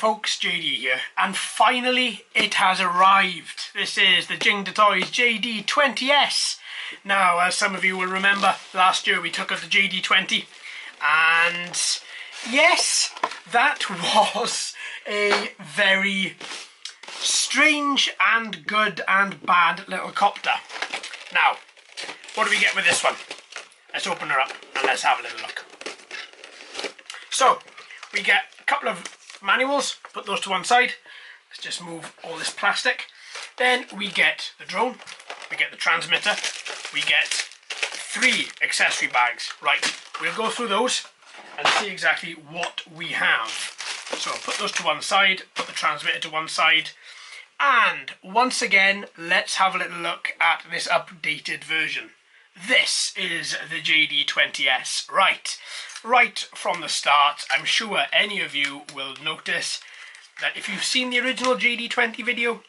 folks, JD here, and finally it has arrived. This is the Jingdatoys JD-20S. Now, as some of you will remember, last year we took out the JD-20, and yes, that was a very strange and good and bad little copter. Now, what do we get with this one? Let's open her up and let's have a little look. So, we get a couple of manuals, put those to one side. Let's just move all this plastic. Then we get the drone, we get the transmitter, we get 3 accessory bags. Right, we'll go through those and see exactly what we have. So I'll put those to one side, put the transmitter to one side, and once again, let's have a little look at this updated version. This is the JD-20S. Right from the start, I'm sure any of you will notice that if you've seen the original JD-20 video,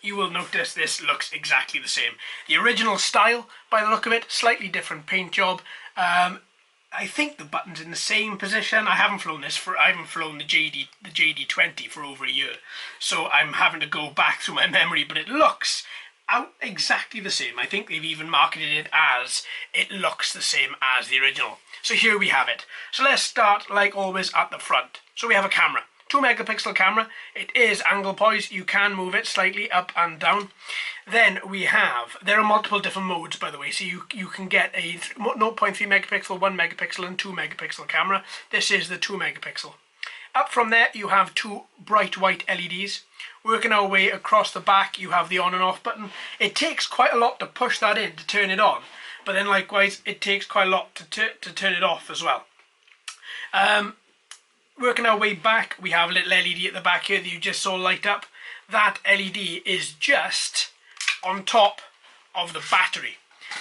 you will notice this looks exactly the same. The original style, by the look of it, slightly different paint job. I think the button's in the same position. I haven't flown the JD-20 for over a year, so I'm having to go back through my memory, but it looks out exactly the same. I think they've even marketed it as it looks the same as the original. So here we have it. So let's start like always at the front. So we have a camera, 2 megapixel camera. It is angle poise. You can move it slightly up and down. Then we have, there are multiple different modes, by the way, so you can get a 0.3 megapixel, 1 megapixel and 2 megapixel camera. This is the 2 megapixel. Up from there you have 2 bright white LEDs. Working our way across the back, you have the on and off button. It takes quite a lot to push that in to turn it on, but then likewise it takes quite a lot to turn it off as well. Working our way back, we have a little LED at the back here that you just saw light up. That LED is just on top of the battery.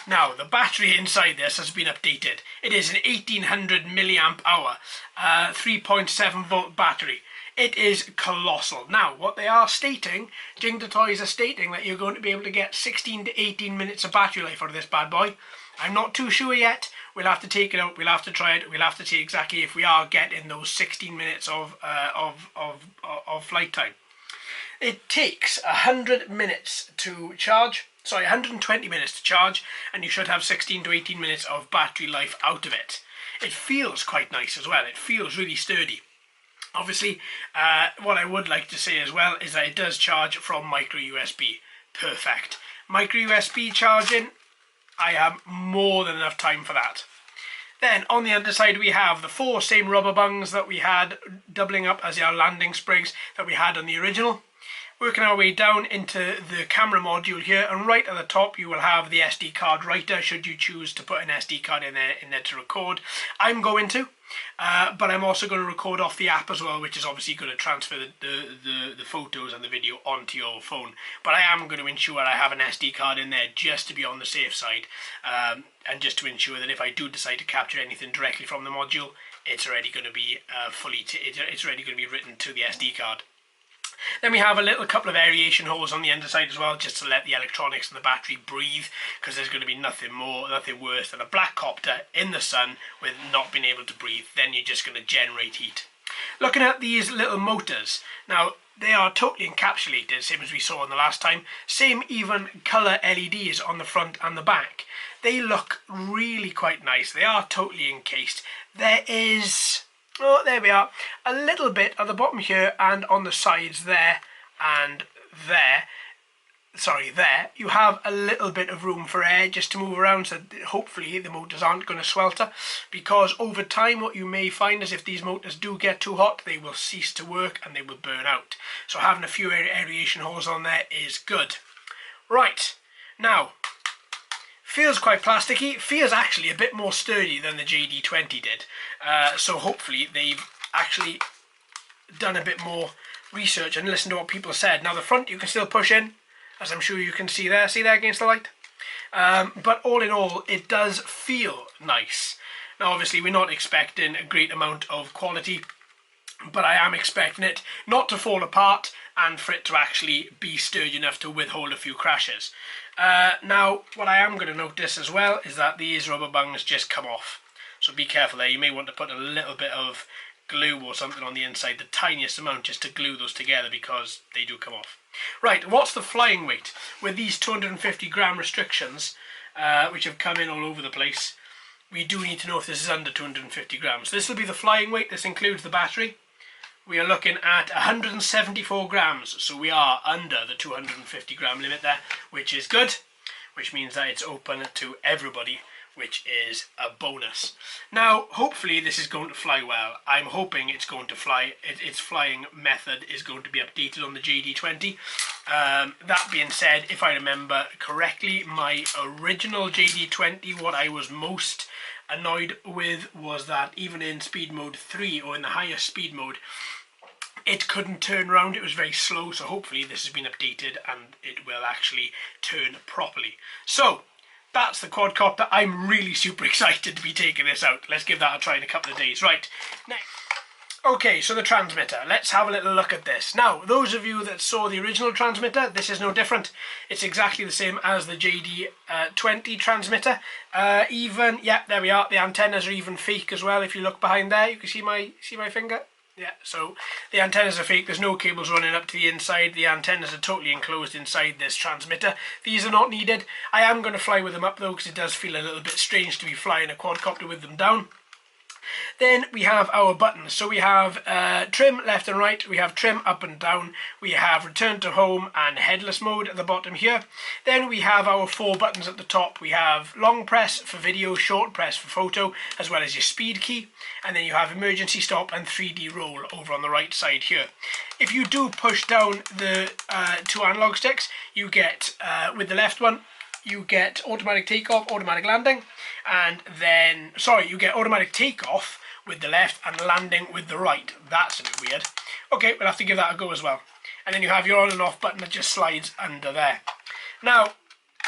Now, the battery inside this has been updated. It is an 1800 milliamp hour, 3.7 volt battery. It is colossal. Now, what they are stating, Jingdatoys are stating that you're going to be able to get 16 to 18 minutes of battery life out of this bad boy. I'm not too sure yet. We'll have to take it out, we'll have to try it, we'll have to see exactly if we are getting those 16 minutes of flight time. It takes 100 minutes to charge, sorry, 120 minutes to charge, and you should have 16 to 18 minutes of battery life out of it. It feels quite nice as well, it feels really sturdy. Obviously, what I would like to say as well is that it does charge from micro USB. Perfect. Micro USB charging, I have more than enough time for that. Then on the underside we have the 4 same rubber bungs that we had, doubling up as our landing sprigs that we had on the original. Working our way down into the camera module here, and right at the top you will have the SD card writer should you choose to put an SD card in there to record. I'm going to, but I'm also going to record off the app as well, which is obviously going to transfer the photos and the video onto your phone. But I am going to ensure I have an SD card in there just to be on the safe side, and just to ensure that if I do decide to capture anything directly from the module, it's already going to be it's already going to be written to the SD card. Then we have a couple of aeration holes on the underside as well, just to let the electronics and the battery breathe, because there's going to be nothing worse than a black copter in the sun with not being able to breathe. Then you're just going to generate heat. Looking at these little motors, now they are totally encapsulated, same as we saw on the last time. Same even colour LEDs on the front and the back. They look really quite nice. They are totally encased. There is, oh, there we are, a little bit at the bottom here and on the sides there and there. Sorry, there. You have a little bit of room for air just to move around, so hopefully the motors aren't going to swelter, because over time what you may find is if these motors do get too hot, they will cease to work and they will burn out. So having a few aeration holes on there is good. Right, now, feels quite plasticky, feels actually a bit more sturdy than the JD-20 did. So hopefully they've actually done a bit more research and listened to what people said. Now the front you can still push in, as I'm sure you can see there against the light. But all in all, it does feel nice. Now obviously we're not expecting a great amount of quality, but I am expecting it not to fall apart and for it to actually be sturdy enough to withhold a few crashes. Now what I am going to notice as well is that these rubber bungs just come off. So be careful there, you may want to put a little bit of glue or something on the inside, the tiniest amount, just to glue those together, because they do come off. Right, what's the flying weight? With these 250 gram restrictions, which have come in all over the place, we do need to know if this is under 250 grams. This will be the flying weight. This includes the battery. We are looking at 174 grams, so we are under the 250 gram limit there, which is good, which means that it's open to everybody, which is a bonus. Now, hopefully this is going to fly well. I'm hoping it's going to fly. Its flying method is going to be updated on the JD20. That being said, if I remember correctly, my original JD20, what I was most annoyed with was that even in speed mode 3, or in the higher speed mode, it couldn't turn around. It was very slow, so hopefully this has been updated and it will actually turn properly. So that's the quadcopter. I'm really super excited to be taking this out. Let's give that a try in a couple of days. Right, next. Okay, so the transmitter. Let's have a little look at this. Now, those of you that saw the original transmitter, this is no different. It's exactly the same as the JD20 transmitter. Yeah, there we are. The antennas are even fake as well. If you look behind there, you can see my finger. Yeah, so the antennas are fake. There's no cables running up to the inside. The antennas are totally enclosed inside this transmitter. These are not needed. I am going to fly with them up though, because it does feel a little bit strange to be flying a quadcopter with them down. Then we have our buttons. So we have trim left and right, we have trim up and down, we have return to home and headless mode at the bottom here. Then we have our 4 buttons at the top. We have long press for video, short press for photo, as well as your speed key. And then you have emergency stop and 3D roll over on the right side here. If you do push down the 2 analog sticks, you get, with the left one, you get automatic takeoff, automatic landing, and then, sorry, you get automatic takeoff with the left and landing with the right. That's a bit weird. Okay, we'll have to give that a go as well. And then you have your on and off button that just slides under there. Now,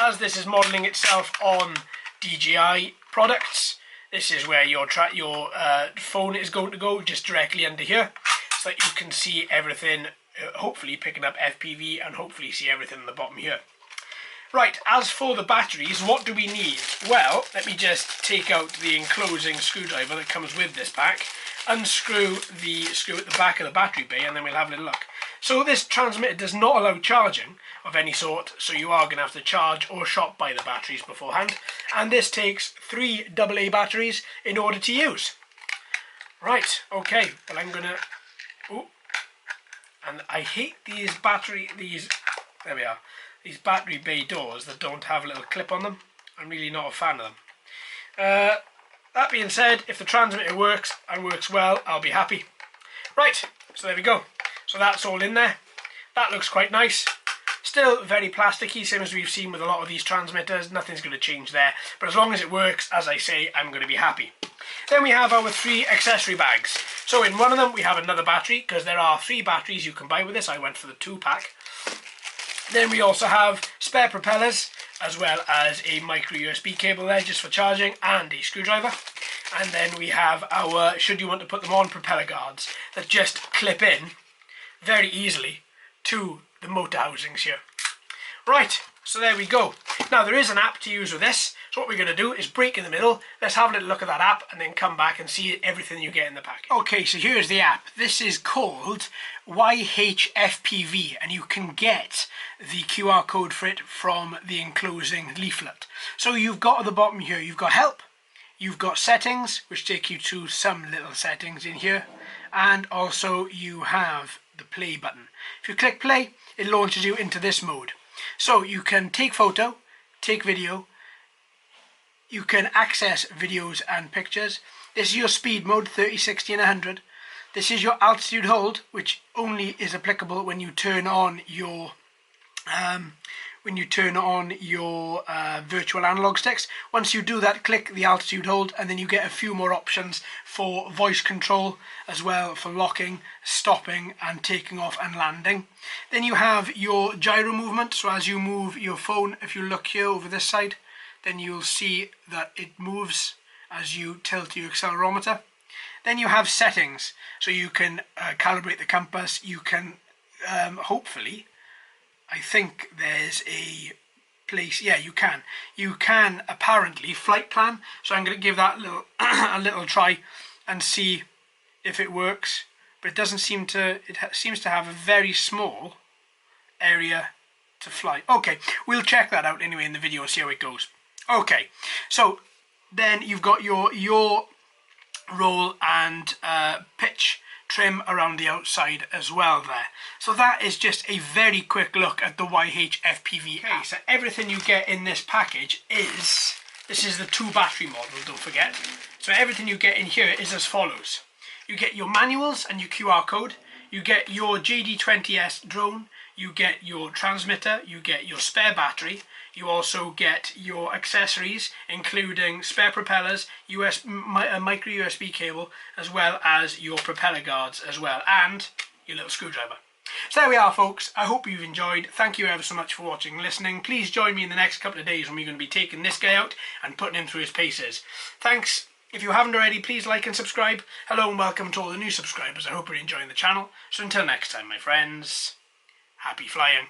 as this is modelling itself on DJI products, this is where your phone is going to go, just directly under here, so that you can see everything, hopefully picking up FPV, and hopefully see everything on the bottom here. Right, as for the batteries, what do we need? Well, let me just take out the enclosing screwdriver that comes with this pack, unscrew the screw at the back of the battery bay, and then we'll have a little look. So this transmitter does not allow charging of any sort, so you are going to have to charge or shop by the batteries beforehand. And this takes 3 AA batteries in order to use. Right, okay, well I'm going to... Oh, and I hate these there we are. These battery bay doors that don't have a little clip on them. I'm really not a fan of them. That being said, if the transmitter works and works well, I'll be happy. Right, so there we go. So that's all in there. That looks quite nice. Still very plasticky, same as we've seen with a lot of these transmitters. Nothing's going to change there. But as long as it works, as I say, I'm going to be happy. Then we have our 3 accessory bags. So in one of them we have another battery, because there are 3 batteries you can buy with this. I went for the 2-pack. Then we also have spare propellers, as well as a micro USB cable there just for charging, and a screwdriver. And then we have our, should you want to put them on, propeller guards that just clip in very easily to the motor housings here. Right, so there we go. Now there is an app to use with this, so what we're going to do is break in the middle. Let's have a little look at that app and then come back and see everything you get in the package. Okay, so here's the app. This is called YHFPV, and you can get the QR code for it from the enclosing leaflet. So you've got at the bottom here, you've got help, you've got settings, which take you to some little settings in here, and also you have the play button. If you click play, it launches you into this mode. So you can take photo, take video, you can access videos and pictures. This is your speed mode, 30, 60 and 100. This is your altitude hold, which only is applicable when you turn on your virtual analog sticks. Once you do that, click the altitude hold, and then you get a few more options for voice control, as well for locking, stopping and taking off and landing. Then you have your gyro movement, so as you move your phone, if you look here over this side, then you'll see that it moves as you tilt your accelerometer. Then you have settings, so you can calibrate the compass. You can hopefully, I think there's a place, yeah, you can apparently flight plan. So I'm going to give that a little try and see if it works, but it doesn't seem to, seems to have a very small area to fly. Okay, we'll check that out anyway in the video and see how it goes. Okay, so then you've got your roll and pitch trim around the outside as well there. So that is just a very quick look at the YH FPV. Okay, so everything you get in this package is, this is the 2 battery model, don't forget. So everything you get in here is as follows. You get your manuals and your QR code, you get your JD-20S drone, you get your transmitter, you get your spare battery, you also get your accessories, including spare propellers, a micro USB cable, as well as your propeller guards as well, and your little screwdriver. So there we are, folks. I hope you've enjoyed. Thank you ever so much for watching and listening. Please join me in the next couple of days when we're going to be taking this guy out and putting him through his paces. Thanks. If you haven't already, please like and subscribe. Hello and welcome to all the new subscribers. I hope you're enjoying the channel. So until next time, my friends, happy flying.